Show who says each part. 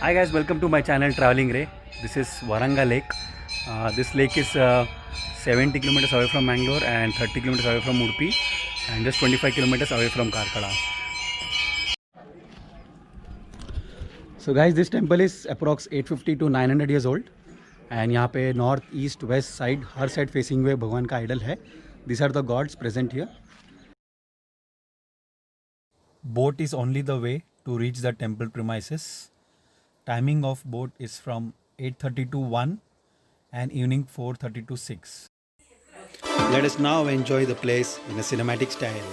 Speaker 1: Hi guys, welcome to my channel Traveling Ray. This is Varanga Lake. This lake is 70 kilometers away from Mangalore and 30 kilometers away from Udupi and just 25 kilometers away from Karkala. So guys, this temple is approx 850 to 900 years old and यहाँ पे north, east, west side हर side facing हुए भगवान का idol है. These are the gods present here. Boat is only the way to reach the temple premises. Timing of boat is from 8:30 to 1 and evening 4:30 to 6. Let us now enjoy the place in a cinematic style.